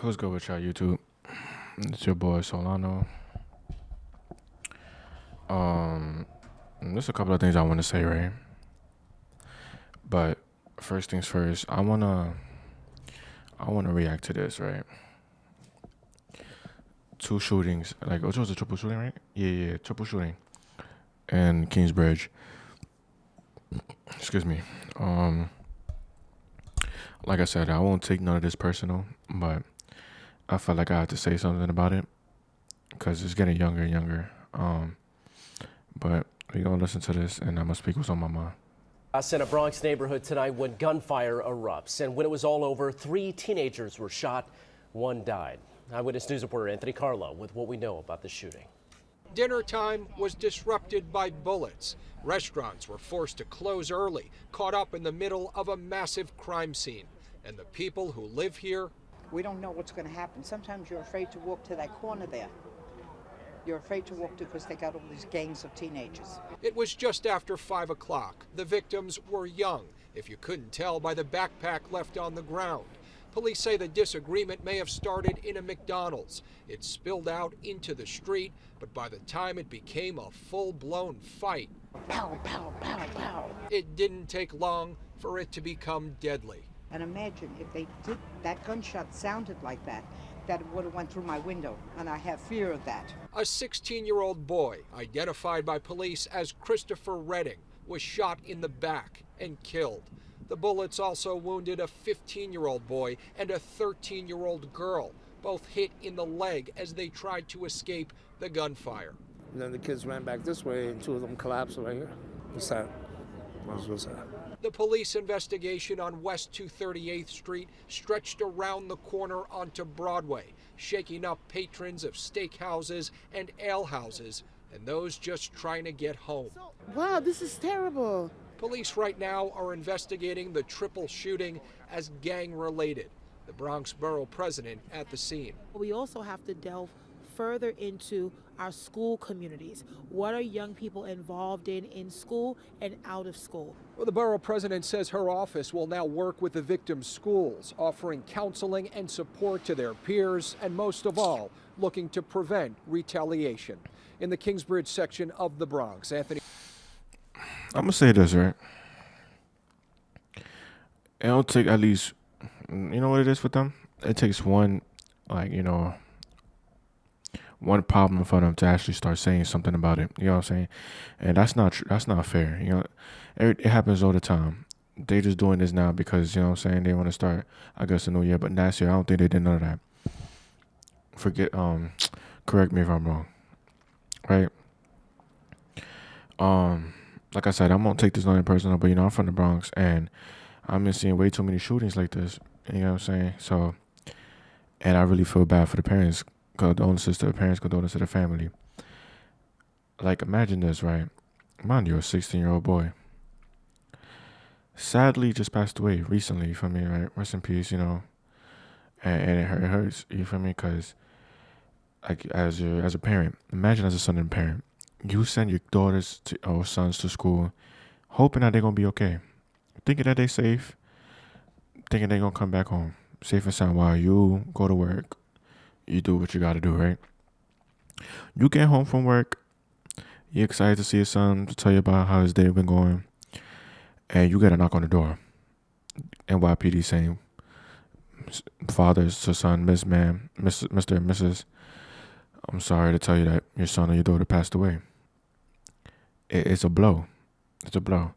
What's good with y'all, YouTube? It's your boy Solano. Um, there's a couple of things I want to say, right? But first things first, I wanna react to this, right? Two shootings, like it was a triple shooting, right? Yeah, triple shooting in Kingsbridge. Excuse me. Um, like I said, I won't take none of this personal, but I felt like I had to say something about it because it's getting younger and younger. But we gonna listen to this, and I'm gonna speak what's on my mind. Us in a Bronx neighborhood tonight when gunfire erupts. And when it was all over, 3 teenagers were shot, 1 died. Eyewitness News reporter Anthony Carlo with what we know about the shooting. Dinner time was disrupted by bullets. Restaurants were forced to close early, caught up in the middle of a massive crime scene. And the people who live here, we don't know what's going to happen. Sometimes you're afraid to walk to that corner there. You're afraid to walk to because they got all these gangs of teenagers. it was just after 5 o'clock. The victims were young, if you couldn't tell by the backpack left on the ground. Police say the disagreement may have started in a McDonald's. It spilled out into the street, but by the time it became a full-blown fight, Pow, pow, pow, pow. it didn't take long for it to become deadly. And imagine if they did, that gunshot sounded like that, that it would have went through my window, and I have fear of that. A 16-year-old boy, identified by police as Christopher Redding, was shot in the back and killed. The bullets also wounded a 15-year-old boy and a 13-year-old girl, both hit in the leg as they tried to escape the gunfire. And then the kids ran back this way, and 2 of them collapsed right here. It's sad. That's what's sad. The police investigation on West 238th Street stretched around the corner onto Broadway, shaking up patrons of steakhouses and alehouses and those just trying to get home. Wow, this is terrible. Police right now are investigating the triple shooting as gang-related. The Bronx Borough president at the scene. We also have to delve further into our school communities. What are young people involved in school and out of school? Well, the borough president says her office will now work with the victims' schools, offering counseling and support to their peers, and most of all, looking to prevent retaliation. In the Kingsbridge section of the Bronx, Anthony. I'm gonna say this, right? It'll take at least, you know what it is with them? It takes one, one problem for them to actually start saying something about it. You know what I'm saying? And that's not fair. You know, it happens all the time. They just doing this now because, you know what I'm saying, they want to start, I guess, the new year. But last year, I don't think they did none of that. Correct me if I'm wrong. Right? Like I said, I'm gonna take this on personal, but I'm from the Bronx and I've been seeing way too many shootings like this. You know what I'm saying? So, and I really feel bad for the parents. Condolences to the parents, condolences to the family. Like, imagine this, right? Mind you, a 16-year-old boy. Sadly, just passed away recently. You feel me? Right? Rest in peace. And it hurts. You feel me? Because, like, as a parent, imagine as a son and parent. You send your daughters or sons to school, hoping that they're gonna be okay, thinking that they're safe, thinking they're gonna come back home safe and sound while you go to work. You do what you gotta do, right? You get home from work, you're excited to see your son to tell you about how his day been going, and you get a knock on the door. NYPD saying, fathers to son, Mr. and Mrs. I'm sorry to tell you that your son or your daughter passed away. It's a blow. It's a blow.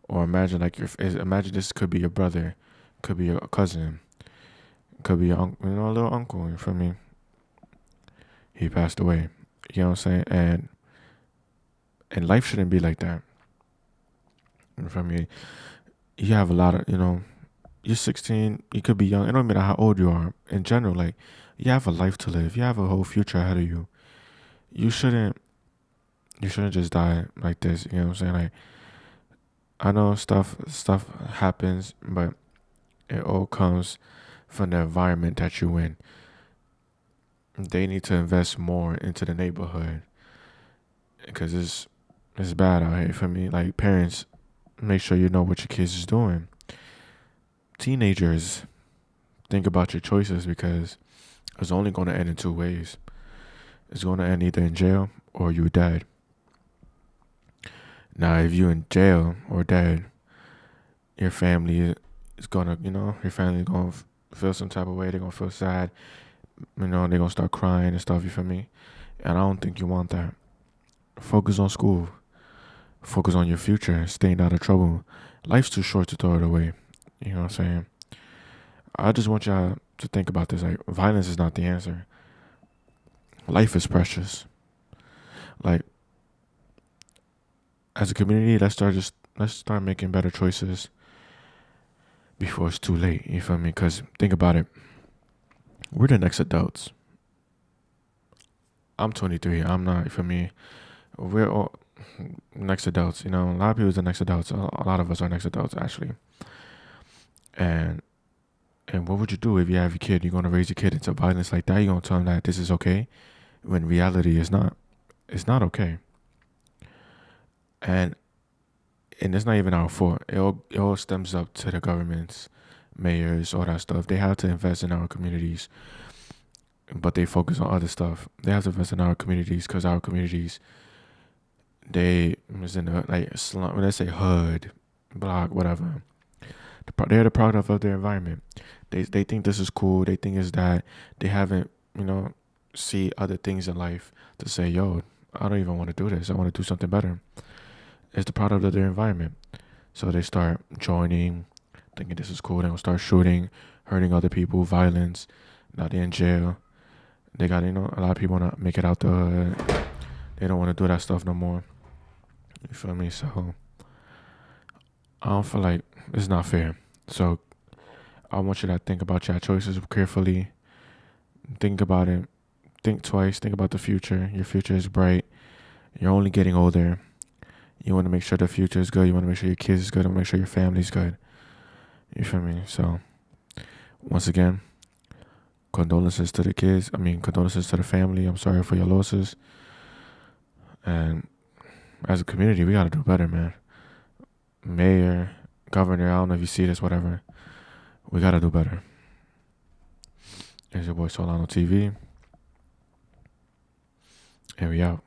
Or imagine imagine this could be your brother, could be your cousin, could be your a little uncle. You feel me? He passed away. You know what I'm saying? And life shouldn't be like that. You feel me? You have a lot of You're 16. You could be young. It don't matter how old you are. In general, like, you have a life to live. You have a whole future ahead of you. You shouldn't just die like this. You know what I'm saying? Like, I know stuff happens, but it all comes from the environment that you're in. They need to invest more into the neighborhood because it's bad out here for me. Like, parents, make sure you know what your kids is doing. Teenagers, think about your choices, because it's only going to end in two ways. It's going to end either in jail or you dead. Now, if you in jail or dead, your family is gonna, your family gonna feel some type of way. They're gonna feel sad. They're gonna start crying and stuff. You feel me? And I don't think you want that. Focus on school. Focus on your future. Staying out of trouble. Life's too short to throw it away. You know what I'm saying? I just want y'all to think about this. Like, violence is not the answer. Life is precious. Like, as a community, let's start making better choices before it's too late. You feel me? Because think about it. We're the next adults. I'm 23. I'm not. You feel me? We're all next adults. A lot of people are the next adults. A lot of us are next adults, actually. And what would you do if you have your kid? You're gonna raise your kid into violence like that? You're gonna tell them that this is okay, when reality is not. It's not okay. And it's not even our fault. It all stems up to the governments, mayors, all that stuff. They have to invest in our communities, but they focus on other stuff. They have to invest in our communities because our communities, they was in a slum, when they say hood, block, whatever. They're the product of their environment. They think this is cool. They think it's that. They haven't, see other things in life to say, yo, I don't even want to do this. I want to do something better. It's the product of their environment. So they start joining, thinking this is cool. They're going to start shooting, hurting other people, violence. Now they're in jail. They got, a lot of people want to make it out the hood. They don't want to do that stuff no more. You feel me? So I don't feel like it's not fair. So I want you to think about your choices carefully. Think about it. Think twice. Think about the future. Your future is bright. You're only getting older. You want to make sure the future is good. You want to make sure your kids is good. You want to make sure your family's good. You feel me? So, once again, condolences to the kids. Condolences to the family. I'm sorry for your losses. And as a community, we got to do better, man. Mayor, governor, I don't know if you see this, whatever. We got to do better. It's your boy Solano TV. And we out.